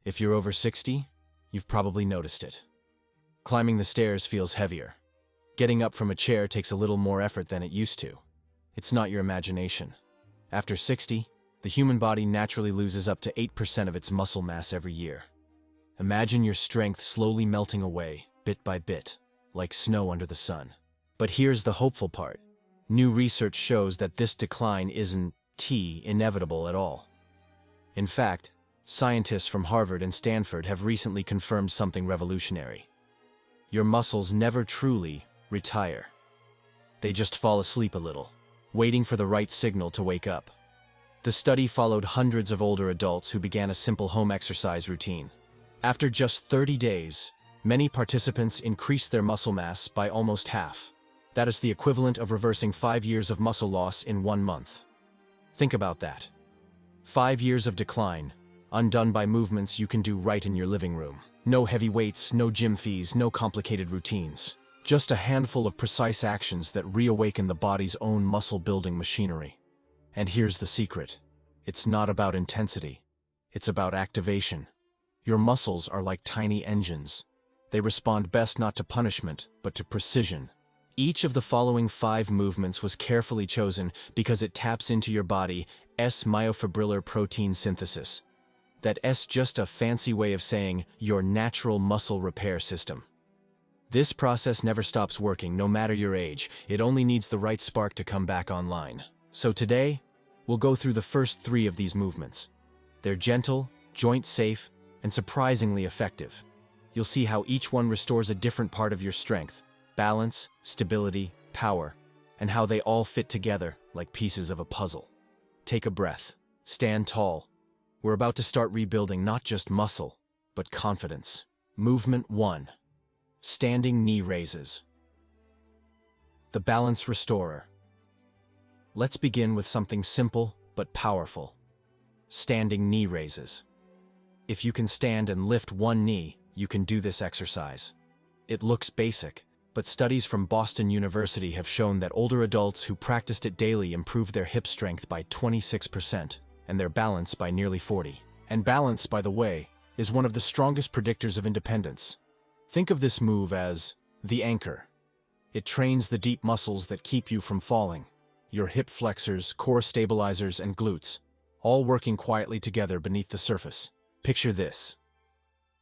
If you're over 60, you've probably noticed it. Climbing the stairs feels heavier. Getting up from a chair takes a little more effort than it used to. It's not your imagination. After 60, the human body naturally loses up to 8% of its muscle mass every year. Imagine your strength slowly melting away, bit by bit, like snow under the sun. But here's the hopeful part. New research shows that this decline isn't inevitable at all. In fact, scientists from Harvard and Stanford have recently confirmed something revolutionary. Your muscles never truly retire. They just fall asleep a little, waiting for the right signal to wake up. The study followed hundreds of older adults who began a simple home exercise routine. After just 30 days, many participants increased their muscle mass by almost half. That is the equivalent of reversing 5 years of muscle loss in 1 month. Think about that. 5 years of decline, undone by movements you can do right in your living room. No heavy weights, no gym fees, no complicated routines. Just a handful of precise actions that reawaken the body's own muscle-building machinery. And here's the secret. It's not about intensity. It's about activation. Your muscles are like tiny engines. They respond best not to punishment, but to precision. Each of the following 5 movements was carefully chosen because it taps into your body's myofibrillar protein synthesis. That S just a fancy way of saying your natural muscle repair system. This process never stops working, no matter your age. It only needs the right spark to come back online. So today, we'll go through the first 3 of these movements. They're gentle, joint-safe, and surprisingly effective. You'll see how each one restores a different part of your strength, balance, stability, power, and how they all fit together like pieces of a puzzle. Take a breath. Stand tall. We're about to start rebuilding not just muscle, but confidence. Movement 1. Standing knee raises. The balance restorer. Let's begin with something simple but powerful. Standing knee raises. If you can stand and lift one knee, you can do this exercise. It looks basic, but studies from Boston University have shown that older adults who practiced it daily improved their hip strength by 26% and their balance by nearly 40%. And balance, by the way, is one of the strongest predictors of independence. Think of this move as the anchor. It trains the deep muscles that keep you from falling. Your hip flexors, core stabilizers, and glutes, all working quietly together beneath the surface. Picture this.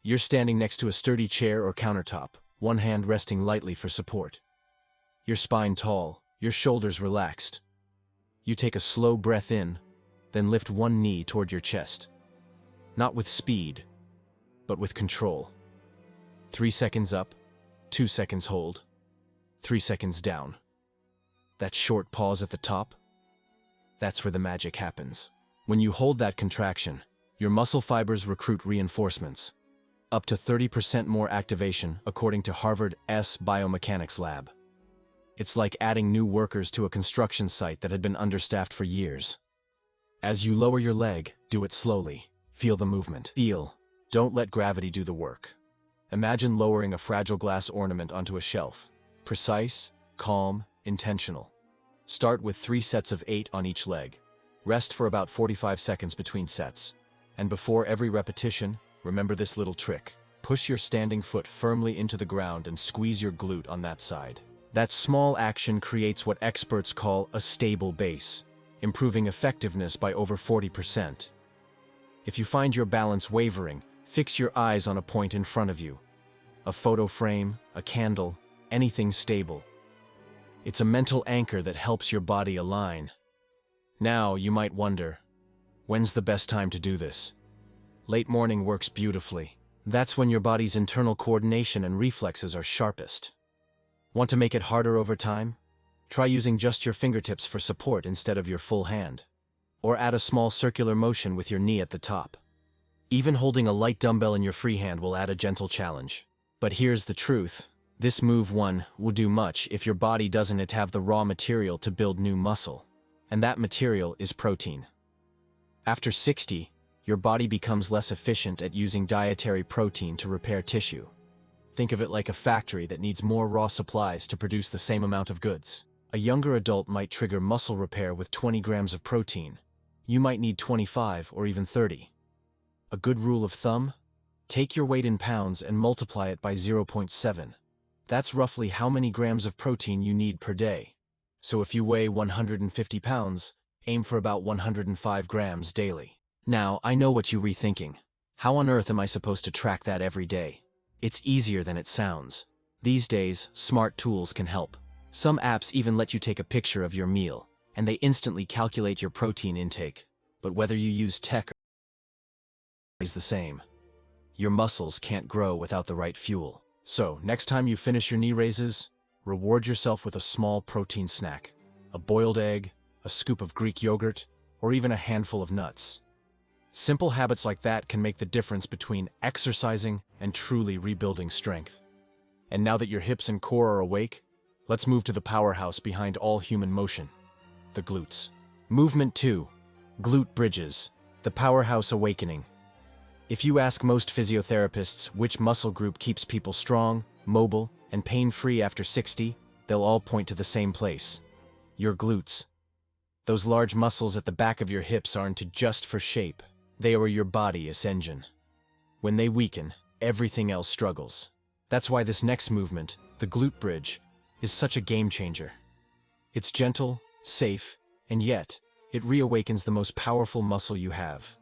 You're standing next to a sturdy chair or countertop, one hand resting lightly for support. Your spine tall, your shoulders relaxed. You take a slow breath in, then lift one knee toward your chest. Not with speed, but with control. 3 seconds up, 2 seconds hold, 3 seconds down. That short pause at the top, that's where the magic happens. When you hold that contraction, your muscle fibers recruit reinforcements. Up to 30% more activation, according to Harvard's biomechanics lab. It's like adding new workers to a construction site that had been understaffed for years. As you lower your leg, do it slowly. Feel the movement. Feel. Don't let gravity do the work. Imagine lowering a fragile glass ornament onto a shelf. Precise, calm, intentional. Start with 3 sets of 8 on each leg. Rest for about 45 seconds between sets. And before every repetition, remember this little trick. Push your standing foot firmly into the ground and squeeze your glute on that side. That small action creates what experts call a stable base, improving effectiveness by over 40%. If you find your balance wavering, fix your eyes on a point in front of you. A photo frame, a candle, anything stable. It's a mental anchor that helps your body align. Now, you might wonder, when's the best time to do this? Late morning works beautifully. That's when your body's internal coordination and reflexes are sharpest. Want to make it harder over time? Try using just your fingertips for support instead of your full hand. Or add a small circular motion with your knee at the top. Even holding a light dumbbell in your free hand will add a gentle challenge. But here's the truth. This move 1 will do much if your body doesn't have the raw material to build new muscle. And that material is protein. After 60, your body becomes less efficient at using dietary protein to repair tissue. Think of it like a factory that needs more raw supplies to produce the same amount of goods. A younger adult might trigger muscle repair with 20 grams of protein. You might need 25 or even 30. A good rule of thumb? Take your weight in pounds and multiply it by 0.7. That's roughly how many grams of protein you need per day. So if you weigh 150 pounds, aim for about 105 grams daily. Now, I know what you're rethinking. How on earth am I supposed to track that every day? It's easier than it sounds. These days, smart tools can help. Some apps even let you take a picture of your meal, and they instantly calculate your protein intake. But whether you use tech is the same. Your muscles can't grow without the right fuel. So, next time you finish your knee raises, reward yourself with a small protein snack. A boiled egg, a scoop of Greek yogurt, or even a handful of nuts. Simple habits like that can make the difference between exercising and truly rebuilding strength. And now that your hips and core are awake, let's move to the powerhouse behind all human motion, the glutes. Movement 2. Glute bridges, the powerhouse awakening. If you ask most physiotherapists which muscle group keeps people strong, mobile, and pain-free after 60, they'll all point to the same place. Your glutes. Those large muscles at the back of your hips aren't just for shape. They are your body's engine. When they weaken, everything else struggles. That's why this next movement, the glute bridge, is such a game changer. It's gentle, safe, and yet, it reawakens the most powerful muscle you have.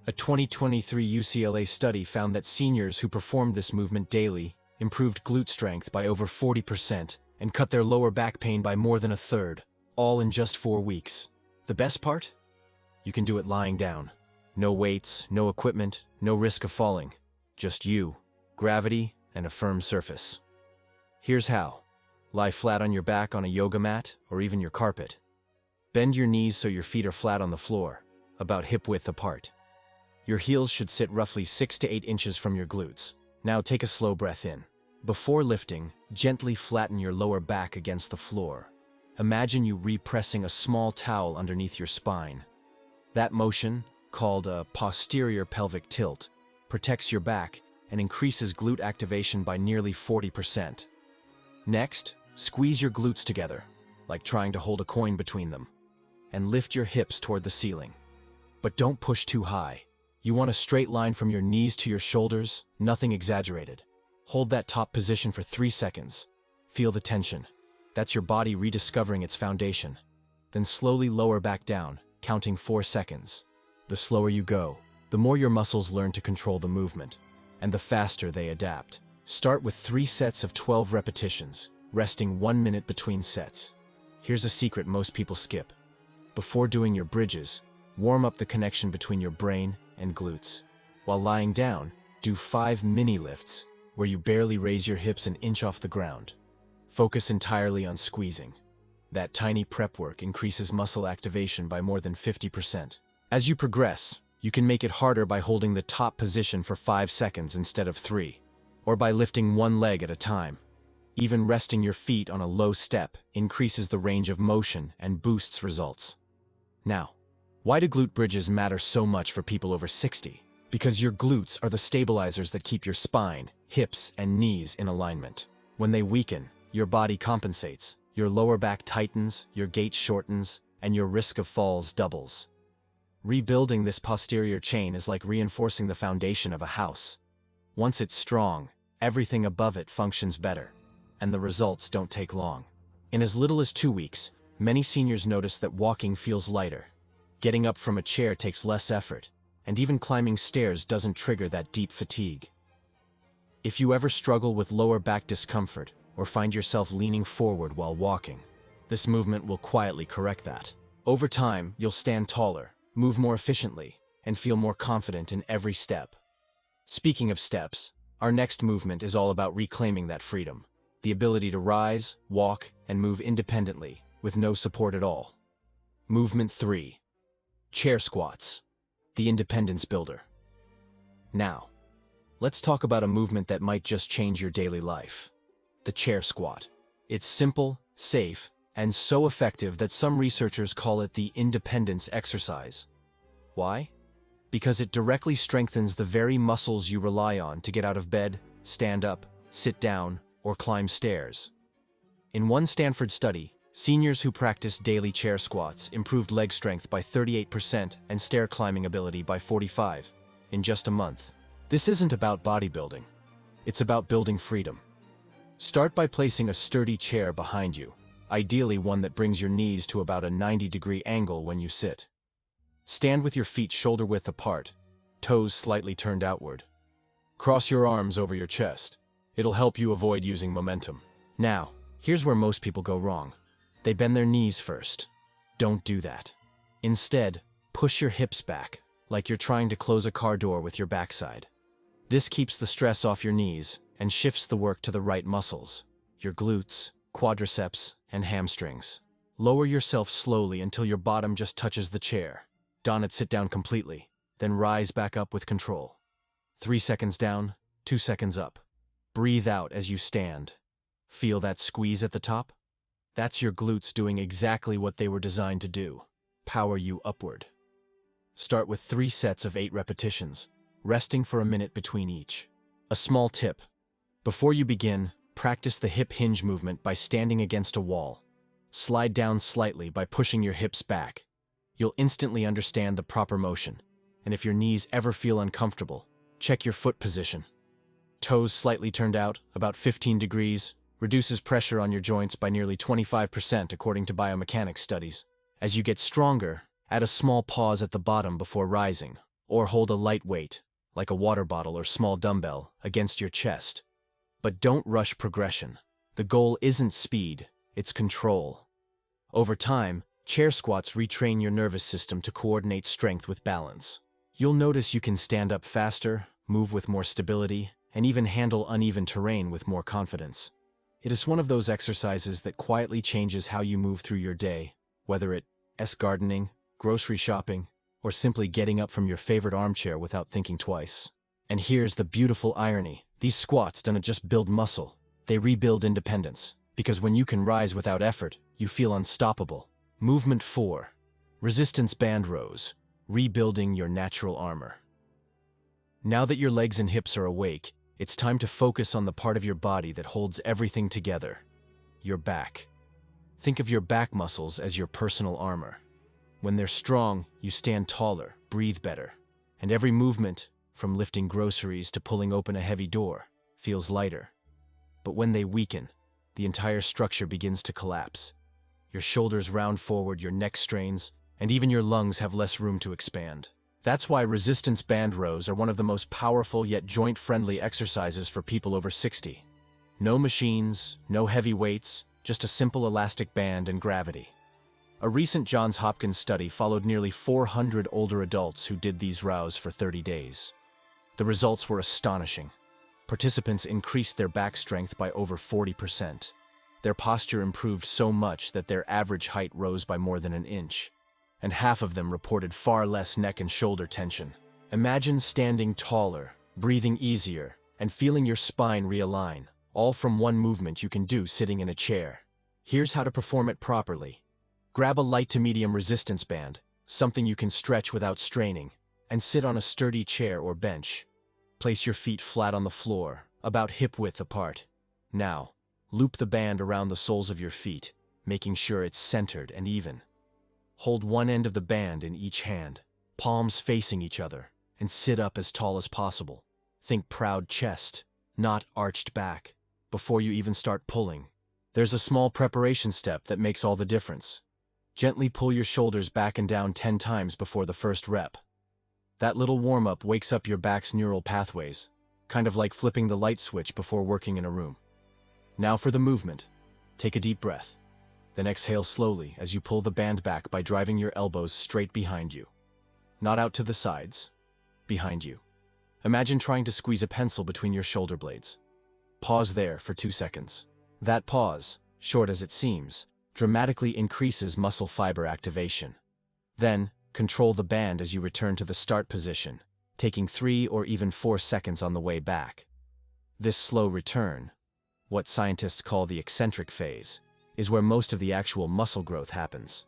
A 2023 UCLA study found that seniors who performed this movement daily improved glute strength by over 40% and cut their lower back pain by more than a third, all in just 4 weeks. The best part? You can do it lying down. No weights, no equipment, no risk of falling. Just you, gravity, and a firm surface. Here's how. Lie flat on your back on a yoga mat or even your carpet. Bend your knees so your feet are flat on the floor, about hip-width apart. Your heels should sit roughly 6 to 8 inches from your glutes. Now take a slow breath in. Before lifting, gently flatten your lower back against the floor. Imagine you repressing a small towel underneath your spine. That motion, called a posterior pelvic tilt, protects your back and increases glute activation by nearly 40%. Next, squeeze your glutes together, like trying to hold a coin between them, and lift your hips toward the ceiling. But don't push too high. You want a straight line from your knees to your shoulders, nothing exaggerated. Hold that top position for 3 seconds. Feel the tension. That's your body rediscovering its foundation. Then slowly lower back down, counting 4 seconds. The slower you go, the more your muscles learn to control the movement, and the faster they adapt. Start with 3 sets of 12 repetitions, resting 1 minute between sets. Here's a secret most people skip. Before doing your bridges, warm up the connection between your brain and glutes. While lying down, do 5 mini lifts, where you barely raise your hips an inch off the ground. Focus entirely on squeezing. That tiny prep work increases muscle activation by more than 50%. As you progress, you can make it harder by holding the top position for 5 seconds instead of 3, or by lifting one leg at a time. Even resting your feet on a low step increases the range of motion and boosts results. Now, why do glute bridges matter so much for people over 60? Because your glutes are the stabilizers that keep your spine, hips, and knees in alignment. When they weaken, your body compensates. Your lower back tightens, your gait shortens, and your risk of falls doubles. Rebuilding this posterior chain is like reinforcing the foundation of a house. Once it's strong, everything above it functions better, and the results don't take long. In as little as 2 weeks, many seniors notice that walking feels lighter. Getting up from a chair takes less effort, and even climbing stairs doesn't trigger that deep fatigue. If you ever struggle with lower back discomfort or find yourself leaning forward while walking, this movement will quietly correct that. Over time, you'll stand taller, move more efficiently, and feel more confident in every step. Speaking of steps, our next movement is all about reclaiming that freedom, the ability to rise, walk, and move independently with no support at all. Movement 3. Chair squats, the independence builder. Now, let's talk about a movement that might just change your daily life. The chair squat. It's simple, safe, and so effective that some researchers call it the independence exercise. Why? Because it directly strengthens the very muscles you rely on to get out of bed, stand up, sit down, or climb stairs. In one Stanford study, seniors who practiced daily chair squats improved leg strength by 38% and stair climbing ability by 45% in just a month. This isn't about bodybuilding. It's about building freedom. Start by placing a sturdy chair behind you, ideally one that brings your knees to about a 90-degree angle when you sit. Stand with your feet shoulder-width apart, toes slightly turned outward. Cross your arms over your chest. It'll help you avoid using momentum. Now, here's where most people go wrong. They bend their knees first. Don't do that. Instead, push your hips back, like you're trying to close a car door with your backside. This keeps the stress off your knees and shifts the work to the right muscles, your glutes, quadriceps, and hamstrings. Lower yourself slowly until your bottom just touches the chair. Don't sit down completely, then rise back up with control. 3 seconds down, 2 seconds up. Breathe out as you stand. Feel that squeeze at the top? That's your glutes doing exactly what they were designed to do. Power you upward. Start with 3 sets of 8 repetitions, resting for a minute between each. A small tip. Before you begin, practice the hip hinge movement by standing against a wall. Slide down slightly by pushing your hips back. You'll instantly understand the proper motion, and if your knees ever feel uncomfortable, check your foot position. Toes slightly turned out, about 15 degrees, reduces pressure on your joints by nearly 25% according to biomechanics studies. As you get stronger, add a small pause at the bottom before rising, or hold a light weight, like a water bottle or small dumbbell, against your chest. But don't rush progression. The goal isn't speed, it's control. Over time, chair squats retrain your nervous system to coordinate strength with balance. You'll notice you can stand up faster, move with more stability, and even handle uneven terrain with more confidence. It is one of those exercises that quietly changes how you move through your day, whether it's gardening, grocery shopping, or simply getting up from your favorite armchair without thinking twice. And here's the beautiful irony. These squats don't just build muscle, they rebuild independence. Because when you can rise without effort, you feel unstoppable. Movement 4. Resistance band rows. Rebuilding your natural armor. Now that your legs and hips are awake, it's time to focus on the part of your body that holds everything together. Your back. Think of your back muscles as your personal armor. When they're strong, you stand taller, breathe better, and every movement, from lifting groceries to pulling open a heavy door, feels lighter. But when they weaken, the entire structure begins to collapse. Your shoulders round forward, your neck strains, and even your lungs have less room to expand. That's why resistance band rows are one of the most powerful yet joint-friendly exercises for people over 60. No machines, no heavy weights, just a simple elastic band and gravity. A recent Johns Hopkins study followed nearly 400 older adults who did these rows for 30 days. The results were astonishing. Participants increased their back strength by over 40%. Their posture improved so much that their average height rose by more than an inch, and half of them reported far less neck and shoulder tension. Imagine standing taller, breathing easier, and feeling your spine realign, all from one movement you can do sitting in a chair. Here's how to perform it properly. Grab a light to medium resistance band, something you can stretch without straining, and sit on a sturdy chair or bench. Place your feet flat on the floor, about hip-width apart. Now, loop the band around the soles of your feet, making sure it's centered and even. Hold one end of the band in each hand, palms facing each other, and sit up as tall as possible. Think proud chest, not arched back. Before you even start pulling, there's a small preparation step that makes all the difference. Gently pull your shoulders back and down 10 times before the first rep. That little warm-up wakes up your back's neural pathways, kind of like flipping the light switch before working in a room. Now for the movement. Take a deep breath. Then exhale slowly as you pull the band back by driving your elbows straight behind you. Not out to the sides, behind you. Imagine trying to squeeze a pencil between your shoulder blades. Pause there for 2 seconds. That pause, short as it seems, dramatically increases muscle fiber activation. Then, control the band as you return to the start position, taking 3 or even 4 seconds on the way back. This slow return, what scientists call the eccentric phase, is where most of the actual muscle growth happens.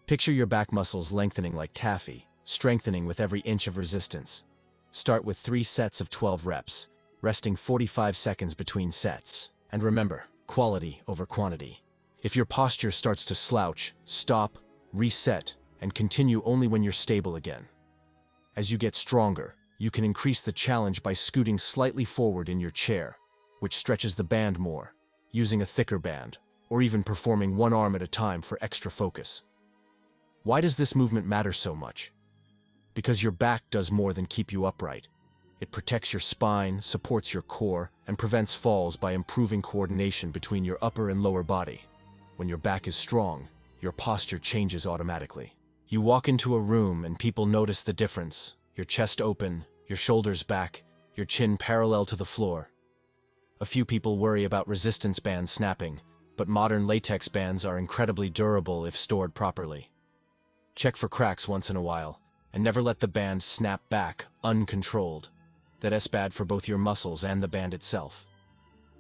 Picture your back muscles lengthening like taffy, strengthening with every inch of resistance. Start with 3 sets of 12 reps, resting 45 seconds between sets. And remember, quality over quantity. If your posture starts to slouch, stop, reset, and continue only when you're stable again. As you get stronger, You can increase the challenge by scooting slightly forward in your chair, which stretches the band more, using a thicker band, or even performing one arm at a time for extra focus. Why does this movement matter so much? Because your back does more than keep you upright. It protects your spine, supports your core, and prevents falls by improving coordination between your upper and lower body. When your back is strong, your posture changes automatically. You walk into a room and people notice the difference. Your chest open, your shoulders back, your chin parallel to the floor. A few people worry about resistance bands snapping, but modern latex bands are incredibly durable if stored properly. Check for cracks once in a while, and never let the band snap back uncontrolled. That's bad for both your muscles and the band itself.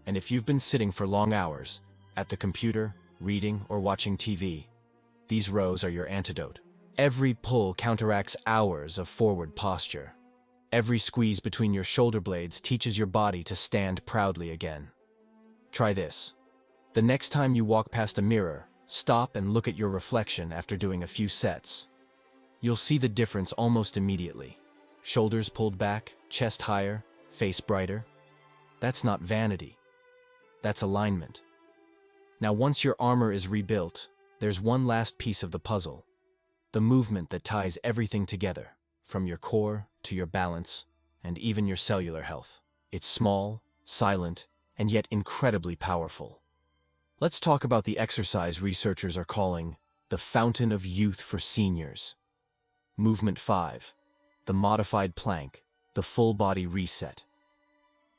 And if you've been sitting for long hours, at the computer, reading, or watching TV, these rows are your antidote. Every pull counteracts hours of forward posture. Every squeeze between your shoulder blades teaches your body to stand proudly again. Try this. The next time you walk past a mirror, stop and look at your reflection after doing a few sets. You'll see the difference almost immediately. Shoulders pulled back, chest higher, face brighter. That's not vanity. That's alignment. Now, once your armor is rebuilt, there's one last piece of the puzzle. The movement that ties everything together, from your core to your balance, and even your cellular health. It's small, silent, and yet incredibly powerful. Let's talk about the exercise researchers are calling the fountain of youth for seniors. Movement 5, the modified plank, the full body reset.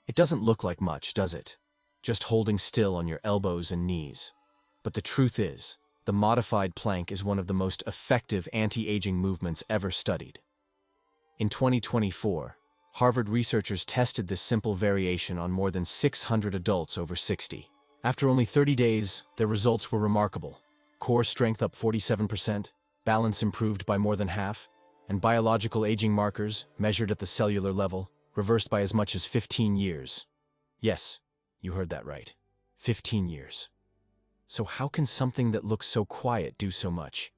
It doesn't look like much, does it? Just holding still on your elbows and knees. But the truth is, the modified plank is one of the most effective anti-aging movements ever studied. In 2024, Harvard researchers tested this simple variation on more than 600 adults over 60. After only 30 days, their results were remarkable. Core strength up 47%, balance improved by more than half, and biological aging markers, measured at the cellular level, reversed by as much as 15 years. Yes, you heard that right. 15 years. So how can something that looks so quiet do so much?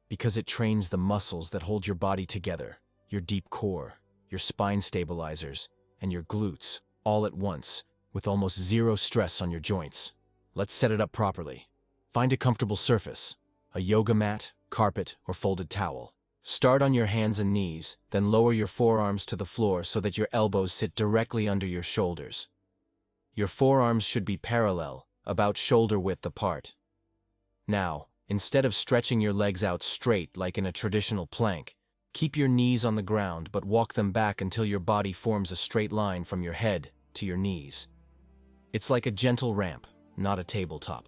Because it trains the muscles that hold your body together, your deep core, your spine stabilizers, and your glutes, all at once, with almost zero stress on your joints. Let's set it up properly. Find a comfortable surface, a yoga mat, carpet, or folded towel. Start on your hands and knees, then lower your forearms to the floor so that your elbows sit directly under your shoulders. Your forearms should be parallel, about shoulder width apart. Now, instead of stretching your legs out straight like in a traditional plank, keep your knees on the ground but walk them back until your body forms a straight line from your head to your knees. It's like a gentle ramp, not a tabletop.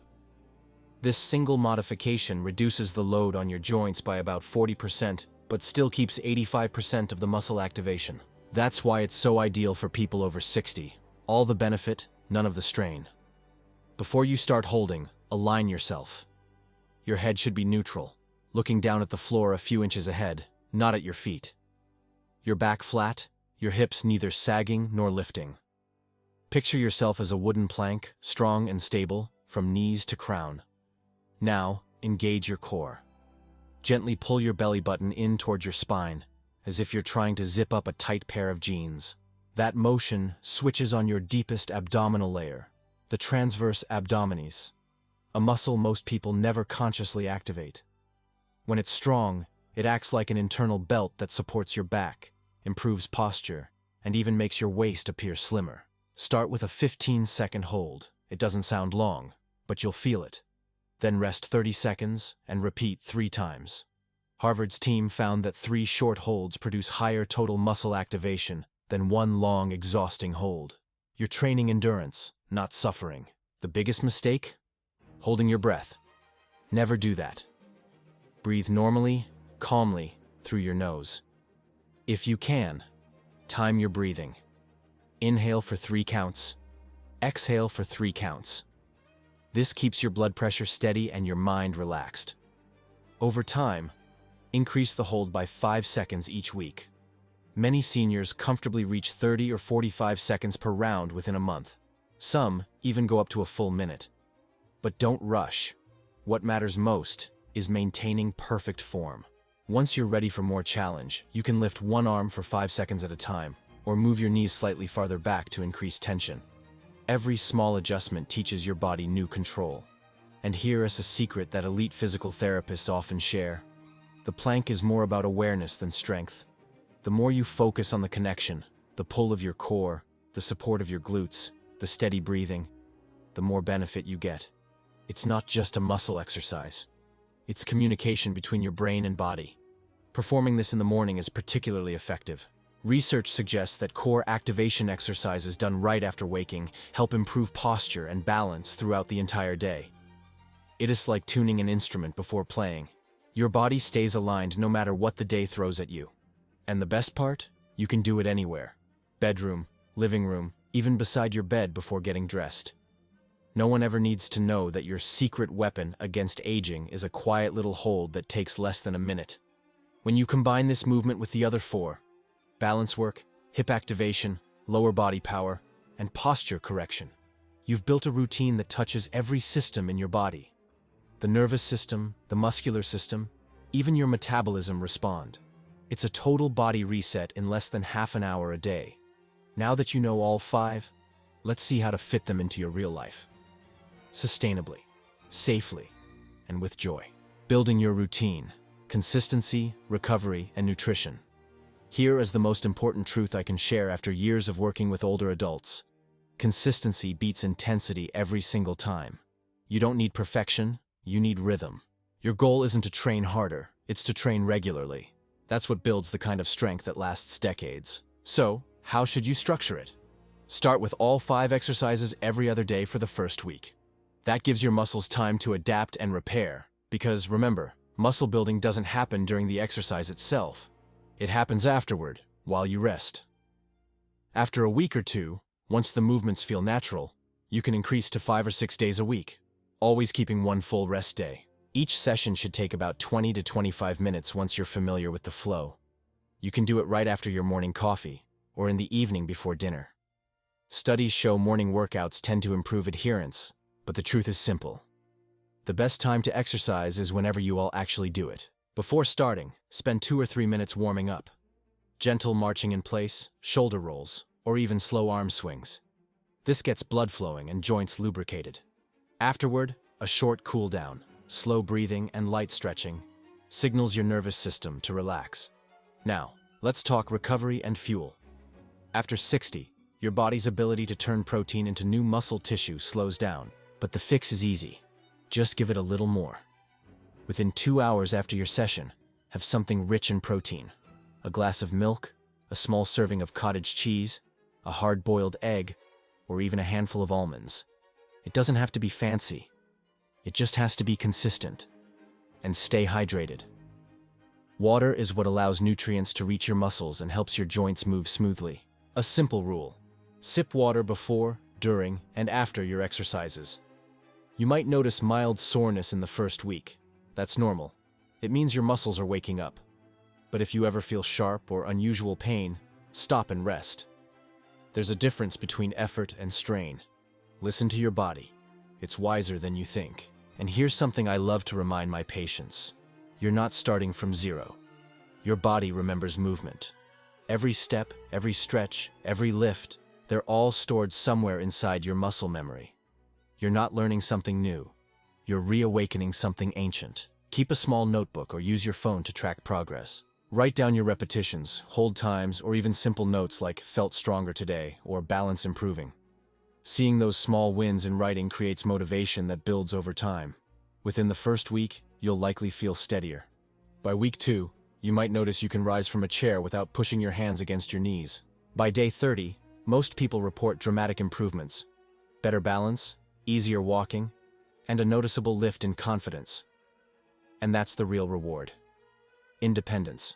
This single modification reduces the load on your joints by about 40%, but still keeps 85% of the muscle activation. That's why it's so ideal for people over 60. All the benefit, none of the strain. Before you start holding, align yourself. Your head should be neutral, looking down at the floor a few inches ahead, not at your feet. Your back flat, your hips neither sagging nor lifting. Picture yourself as a wooden plank, strong and stable, from knees to crown. Now, engage your core. Gently pull your belly button in toward your spine, as if you're trying to zip up a tight pair of jeans. That motion switches on your deepest abdominal layer, the transverse abdominis, a muscle most people never consciously activate. When it's strong, it acts like an internal belt that supports your back, improves posture, and even makes your waist appear slimmer. Start with a 15-second hold. It doesn't sound long, but you'll feel it. Then rest 30 seconds and repeat 3 times. Harvard's team found that 3 short holds produce higher total muscle activation than 1 long, exhausting hold. You're training endurance, not suffering. The biggest mistake? Holding your breath. Never do that. Breathe normally, calmly, through your nose. If you can, time your breathing. Inhale for 3 counts. Exhale for 3 counts. This keeps your blood pressure steady and your mind relaxed. Over time, increase the hold by 5 seconds each week. Many seniors comfortably reach 30 or 45 seconds per round within a month. Some even go up to a full minute. But don't rush. What matters most is maintaining perfect form. Once you're ready for more challenge, you can lift one arm for 5 seconds at a time, or move your knees slightly farther back to increase tension. Every small adjustment teaches your body new control. And here is a secret that elite physical therapists often share. The plank is more about awareness than strength. The more you focus on the connection, the pull of your core, the support of your glutes, the steady breathing, the more benefit you get. It's not just a muscle exercise. It's communication between your brain and body. Performing this in the morning is particularly effective. Research suggests that core activation exercises done right after waking help improve posture and balance throughout the entire day. It is like tuning an instrument before playing. Your body stays aligned no matter what the day throws at you. And the best part? You can do it anywhere. Bedroom, living room, even beside your bed before getting dressed. No one ever needs to know that your secret weapon against aging is a quiet little hold that takes less than a minute. When you combine this movement with the other 4, balance work, hip activation, lower body power, and posture correction, you've built a routine that touches every system in your body. The nervous system, the muscular system, even your metabolism respond. It's a total body reset in less than half an hour a day. Now that you know all 5, let's see how to fit them into your real life. Sustainably, safely, and with joy. Building your routine, consistency, recovery, and nutrition. Here is the most important truth I can share after years of working with older adults. Consistency beats intensity every single time. You don't need perfection, you need rhythm. Your goal isn't to train harder, it's to train regularly. That's what builds the kind of strength that lasts decades. So, how should you structure it? Start with all 5 exercises every other day for the first week. That gives your muscles time to adapt and repair, because remember, muscle building doesn't happen during the exercise itself. It happens afterward, while you rest. After a week or 2, once the movements feel natural, you can increase to 5 or 6 days a week, always keeping one full rest day. Each session should take about 20 to 25 minutes once you're familiar with the flow. You can do it right after your morning coffee, or in the evening before dinner. Studies show morning workouts tend to improve adherence, but the truth is simple. The best time to exercise is whenever you all actually do it. Before starting, spend 2 or 3 minutes warming up. Gentle marching in place, shoulder rolls, or even slow arm swings. This gets blood flowing and joints lubricated. Afterward, a short cool down, slow breathing and light stretching signals your nervous system to relax. Now, let's talk recovery and fuel. After 60, your body's ability to turn protein into new muscle tissue slows down, but the fix is easy. Just give it a little more. Within 2 hours after your session, have something rich in protein. A glass of milk, a small serving of cottage cheese, a hard-boiled egg, or even a handful of almonds. It doesn't have to be fancy. It just has to be consistent. And stay hydrated. Water is what allows nutrients to reach your muscles and helps your joints move smoothly. A simple rule. Sip water before, during, and after your exercises. You might notice mild soreness in the first week. That's normal. It means your muscles are waking up. But if you ever feel sharp or unusual pain, stop and rest. There's a difference between effort and strain. Listen to your body. It's wiser than you think. And here's something I love to remind my patients. You're not starting from zero. Your body remembers movement. Every step, every stretch, every lift, they're all stored somewhere inside your muscle memory. You're not learning something new. You're reawakening something ancient. Keep a small notebook or use your phone to track progress. Write down your repetitions, hold times, or even simple notes like "felt stronger today" or "balance improving." Seeing those small wins in writing creates motivation that builds over time. Within the first week, you'll likely feel steadier. By week 2, you might notice you can rise from a chair without pushing your hands against your knees. By day 30, most people report dramatic improvements. Better balance, easier walking, and a noticeable lift in confidence. And that's the real reward. Independence.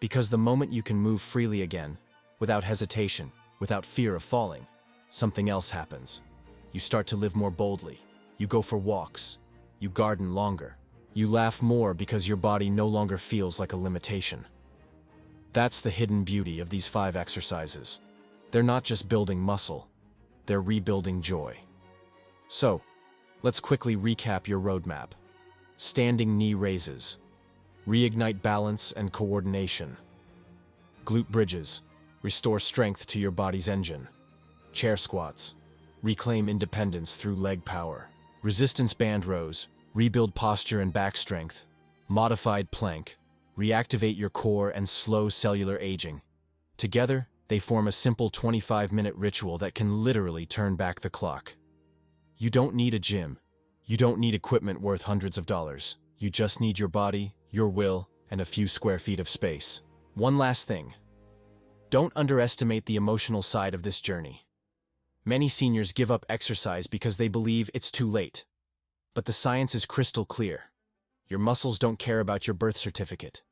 Because the moment you can move freely again, without hesitation, without fear of falling, something else happens. You start to live more boldly. You go for walks. You garden longer. You laugh more because your body no longer feels like a limitation. That's the hidden beauty of these 5 exercises. They're not just building muscle, they're rebuilding joy. So, let's quickly recap your roadmap. Standing knee raises. reignite balance and coordination. Glute bridges, restore strength to your body's engine. Chair squats, reclaim independence through leg power. Resistance band rows, rebuild posture and back strength. Modified plank, reactivate your core and slow cellular aging. Together, they form a simple 25-minute ritual that can literally turn back the clock. You don't need a gym. You don't need equipment worth hundreds of dollars. You just need your body, your will, and a few square feet of space. One last thing. Don't underestimate the emotional side of this journey. Many seniors give up exercise because they believe it's too late. But the science is crystal clear. Your muscles don't care about your birth certificate.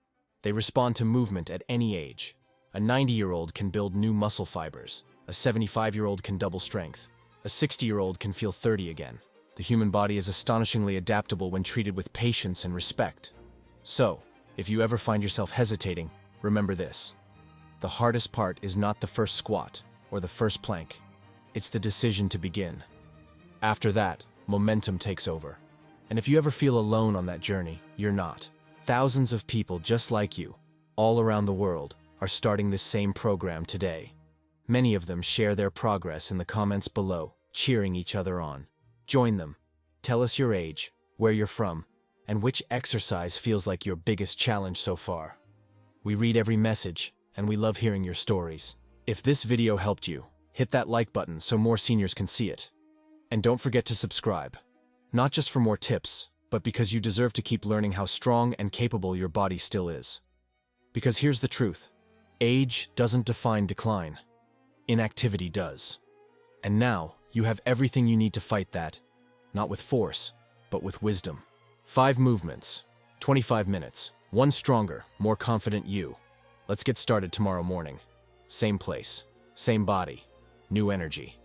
They respond to movement at any age. A 90-year-old can build new muscle fibers. A 75-year-old can double strength. A 60-year-old can feel 30 again. The human body is astonishingly adaptable when treated with patience and respect. So, if you ever find yourself hesitating, remember this. The hardest part is not the first squat or the first plank. It's the decision to begin. After that, momentum takes over. And if you ever feel alone on that journey, you're not. Thousands of people just like you, all around the world, are starting this same program today. Many of them share their progress in the comments below, cheering each other on. Join them. Tell us your age, where you're from, and which exercise feels like your biggest challenge so far. We read every message, and we love hearing your stories. If this video helped you, hit that like button so more seniors can see it. And don't forget to subscribe. Not just for more tips, but because you deserve to keep learning how strong and capable your body still is. Because here's the truth. Age doesn't define decline. Inactivity does. And now, you have everything you need to fight that, not with force, but with wisdom. 5 movements, 25 minutes, one stronger, more confident you. Let's get started tomorrow morning. Same place, same body, new energy.